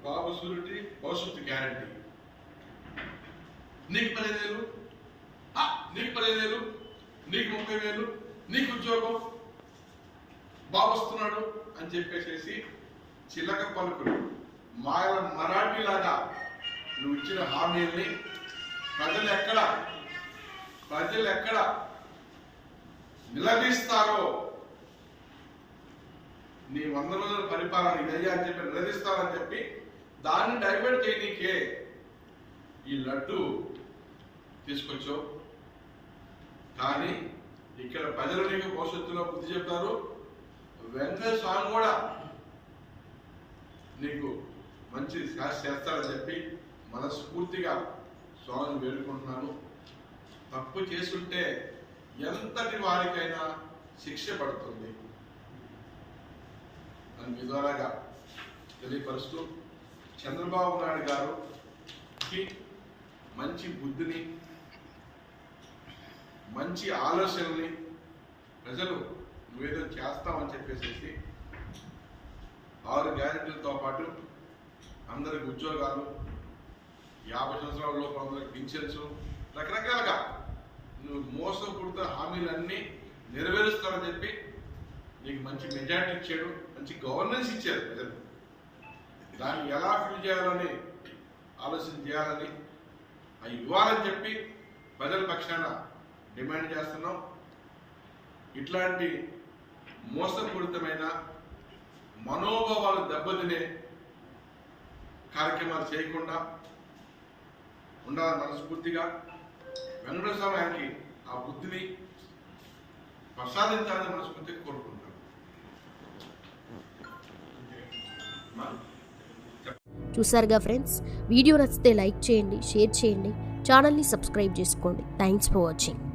బాబు surety భవిష్యత్తు guarantee. నీకు 15,000, నీకు 15,000, నీకు 30,000, నీకు ఉద్యోగం, బాబు వస్తున్నాడు అని చెప్పేసేసి చిలక పలుకులు మాయల మరాఠీలాగా నువ్వు ఇచ్చిన హామీల్ని ప్రజలు ఎక్కడ నిలదీస్తారో, నీ 100 రోజుల పరిపాలన ఇదయ్యా అని చెప్పి నిలదీస్తారని చెప్పి దాన్ని డైవర్ట్ చేయనీకే ఈ లడ్డు తీసుకొచ్చావు. కానీ ఇక్కడ ప్రజలు నీకు భవిష్యత్తులో బుద్ధి చెప్తారు. వెంకట స్వామి కూడా నీకు మంచి శాస్త్ర చేస్తారని చెప్పి మనస్ఫూర్తిగా స్వామిని వేడుకుంటున్నాను. తప్పు చేసుంటే ఎంతటి వారికైనా శిక్ష పడుతుంది అని మీ ద్వారాగా తెలియపరుస్తూ, చంద్రబాబు నాయుడు గారికి మంచి బుద్ధిని, మంచి ఆలోచనల్ని ప్రజలు నువ్వేదో చేస్తామని చెప్పేసి 6 గ్యారెంటీలతో పాటు అందరికి ఉద్యోగాలు, 50 సంవత్సరాల లోపు అందరికి పింఛన్స్, రకరకాలుగా నువ్వు మోసపూరిత హామీలన్నీ నెరవేరుస్తారని చెప్పి నీకు మంచి మెజార్టీ ఇచ్చాడు, మంచి గవర్నెన్స్ ఇచ్చారు ప్రజలు. దాన్ని ఎలా ఫిల్ చేయాలని ఆలోచన చేయాలని అవి ఇవ్వాలని చెప్పి ప్రజల పక్షాన డిమాండ్ చేస్తున్నాం. ఇట్లాంటి మోసపూరితమైన మనోభావాలు దెబ్బతినే కార్యక్రమాలు చేయకుండా ఉండాలని మనస్ఫూర్తిగా వెంకటేశ్వర స్వామి ఆయనకి ఆ బుద్ధిని ప్రసాదించాలని మనస్ఫూర్తిగా కోరుకుంటున్నాను. చూసారుగా ఫ్రెండ్స్, వీడియో నచ్చితే లైక్ చేయండి, షేర్ చేయండి, ఛానల్ని సబ్స్క్రైబ్ చేసుకోండి. Thanks for watching.